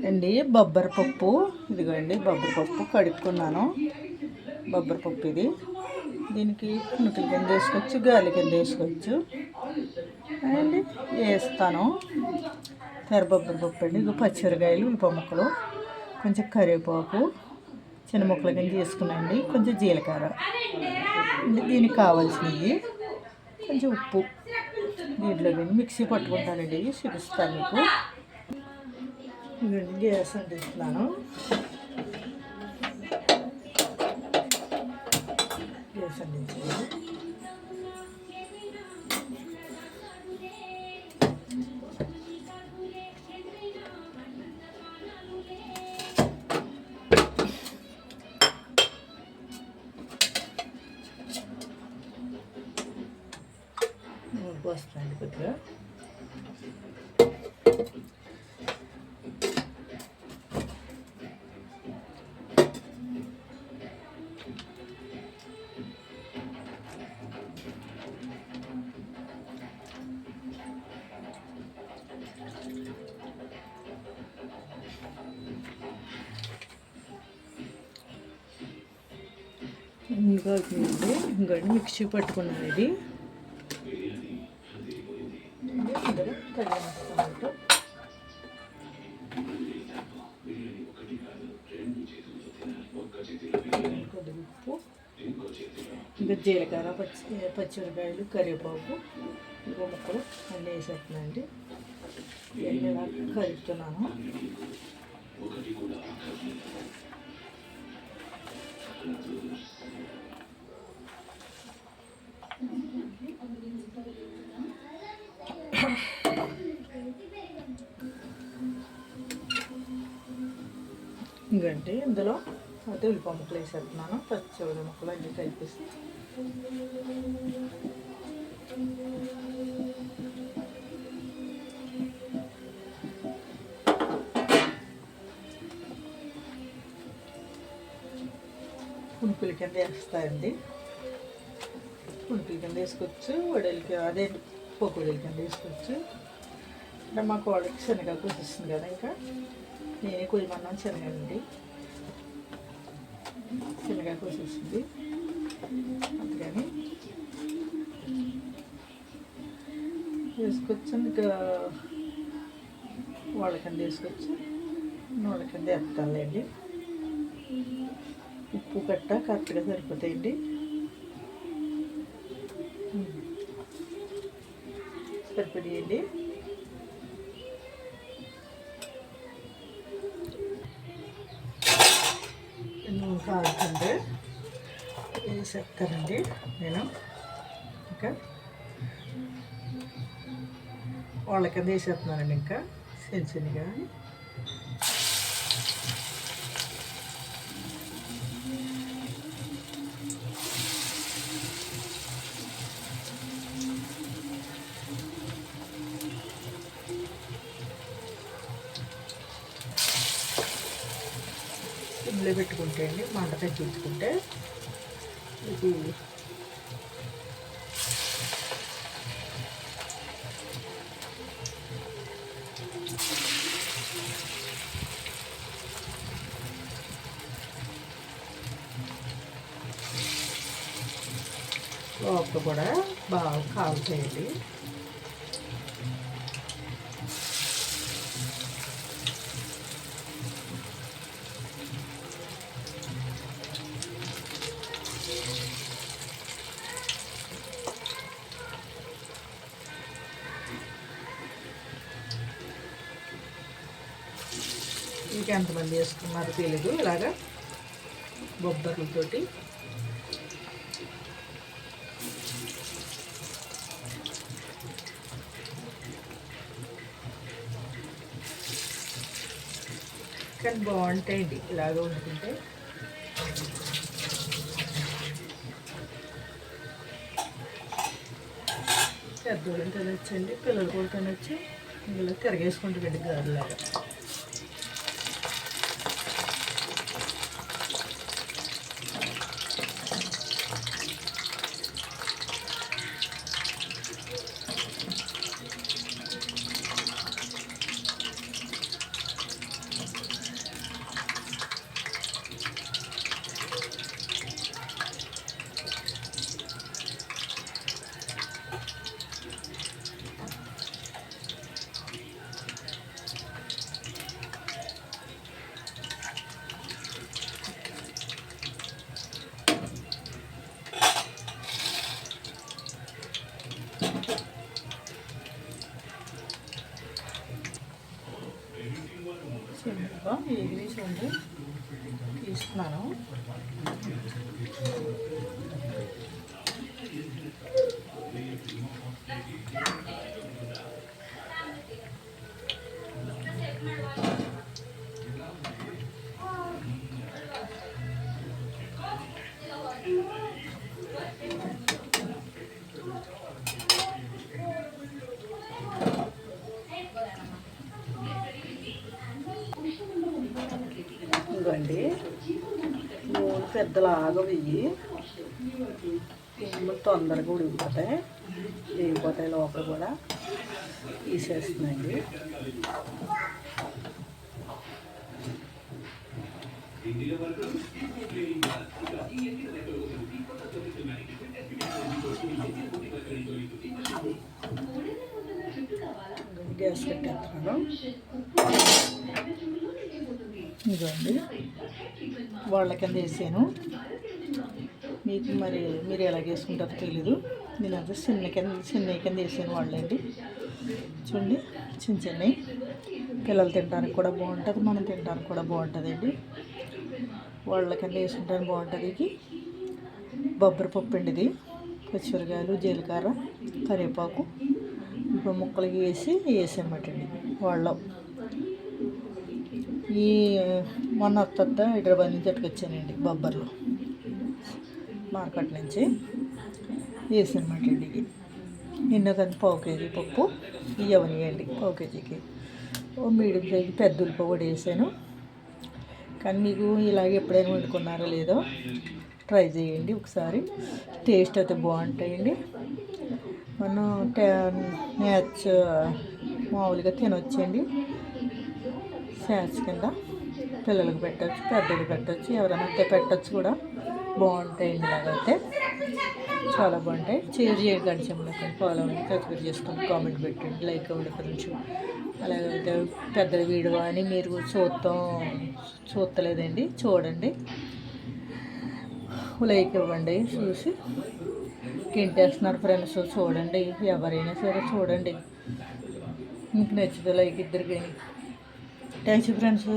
అండి బొబ్బరి పప్పు. ఇదిగోండి బొబ్బరి పప్పు కడుక్కున్నాను. బొబ్బరి పప్పు ఇది. దీనికి పునుకుల కింద వేసుకోవచ్చు, గాలి కింద వేసుకోవచ్చు అండి. వేస్తాను బొబ్బరి పప్పు అండి. ఇక పచ్చిమిరకాయలు, ఉల్లిపాయ ముక్కలు, కొంచెం కరివేపాకు చిన్న ముక్కల కింద చేసుకున్నాండి. కొంచెం జీలకర్ర అంటే దీనికి కావాల్సినవి, కొంచెం ఉప్పు. దీంట్లో మిక్సీ పట్టుకుంటానండి, చూపిస్తాను మీకు. ఇవన్నీ గ్యాస్ అంటిస్తున్నాను. గ్యాస్ అంటించాను. వస్తుంది కొద్దిగా. ఇంకా ఇంకోటి మిక్సీ పట్టుకున్నాను ఇది. అందులో తగిన సాల్ట్, కొద్దిగా ఉప్పు, ఇంకా జీలకర్ర, పచ్చిమిరకాయలు, కరివేపాకు, ఇంకో ముక్కలు అన్నీ వేసేస్తున్నానండి. ఇవన్నీ ఇలా కలుపుతున్నాను. ఇంకంటే ఇందులో అయితే ఉల్లిపాయ ముక్కలు వేసేస్తున్నాను. పచ్చి ముక్కలు అన్నీ కలిపేసి పునుకుల కింద వేస్తాయండి. పునుకుల కింద వేసుకోవచ్చు, వడలకి అదే పకోడీల కింద వేసుకోవచ్చు. అంటే మా కోడకి శనగ కోసిస్తుంది కదా, ఇంకా నేనే కొయ్యమన్నాను శనగండి. శనగ కోసేసింది అందుకని వేసుకోవచ్చు. ఇంకా వాళ్ళ కింద వేసుకోవచ్చు, వాళ్ళ కింద వేస్తానులేండి. ఉప్పు కట్ట కరెక్ట్గా సరిపోతాయండి. సరిపడేయండి. నూనె కావాల్సిందే వేసేస్తానండి నేను. ఇంకా వాళ్ళ కింద వేసేస్తున్నానండి. ఇంకా చిన్నగా సిమ్లో పెట్టుకుంటే అండి, మంట తగ్గించుకుంటే ఇది లోపల కూడా బాగా కాలుతాయండి. ఇంకెంతమంది వేసుకున్నారో తెలియదు ఇలాగా బొబ్బర్లతోటి. కానీ బాగుంటాయండి ఇలాగ వండుకుంటే. పెద్దోళ్ళని తినొచ్చండి, పిల్లలు కూడా తినొచ్చు. ఇలా తిరగేసుకుంటుందండి గారెలాగా. ఏది చూడండి తీసుకున్నాను. ఇదిగోండి నూనె పెద్దలాగా వెయ్యి తొందరగా ఉడికిపోతాయి, వేగిపోతాయి లోపల కూడా. తీసేస్తుందండి. గ్యాస్ కట్టేస్తున్నాను. ఇదిగోండి వాళ్ళ కింద వేసాను. మీకు మరి మీరు ఎలాగ వేసుకుంటారో తెలీదు. నేను అంతా చిన్న కింద వేసాను వాళ్ళండి. చూడండి చిన్న చిన్నవి పిల్లలు తినడానికి కూడా బాగుంటుంది, మనం తినడానికి కూడా బాగుంటుందండి. వాళ్ళ కింద వేసుకుంటానికి బాగుంటుంది. ఇది బొబ్బరి పప్పు అండి. ఇది పచ్చిమిరకాయలు, జీలకర్ర, కరివేపాకు ఇప్పుడు ముక్కలకి వేసామటండి. వాళ్ళం ఈ మొన్న హైదరాబాద్ నుంచి ఎట్టుకొచ్చానండి బొబ్బర్లు, మార్కెట్ నుంచి వేసానమాట అండి. ఇది నిన్నదంతా 1/4 కేజీ పప్పు ఇవ్వనియండి. 1/4 కేజీకి మీడియం సైజు పెద్ద ఉల్లిపాయ కూడా వేసాను. కానీ మీకు ఇలాగ ఎప్పుడైనా వండుకున్నారో లేదో ట్రై చేయండి ఒకసారి. టేస్ట్ అయితే బాగుంటాయండి. మనం మామూలుగా తినొచ్చండి. స్నాక్స్ కింద పిల్లలకు పెట్టచ్చు, పెద్దలకు పెట్టచ్చు, ఎవరైనా పెట్టచ్చు కూడా. బాగుంటాయండి. ఇలాగైతే చాలా బాగుంటాయి. షేర్ చేయండి, చెప్పండి, ఫాలో అవ్వండి, సబ్స్క్రైబ్ చేసుకోండి, కామెంట్ పెట్టండి, లైక్ అవ్వండి కొంచెం. అలాగైతే పెద్ద వీడియో అని మీరు చూస్తలేదండి, చూడండి, లైక్ ఇవ్వండి. చూసి తింటేస్తున్నారు ఫ్రెండ్స్, చూడండి, ఎవరైనా సరే చూడండి. మీకు నచ్చితే లైక్ ఇద్దరికి. Thanks friends.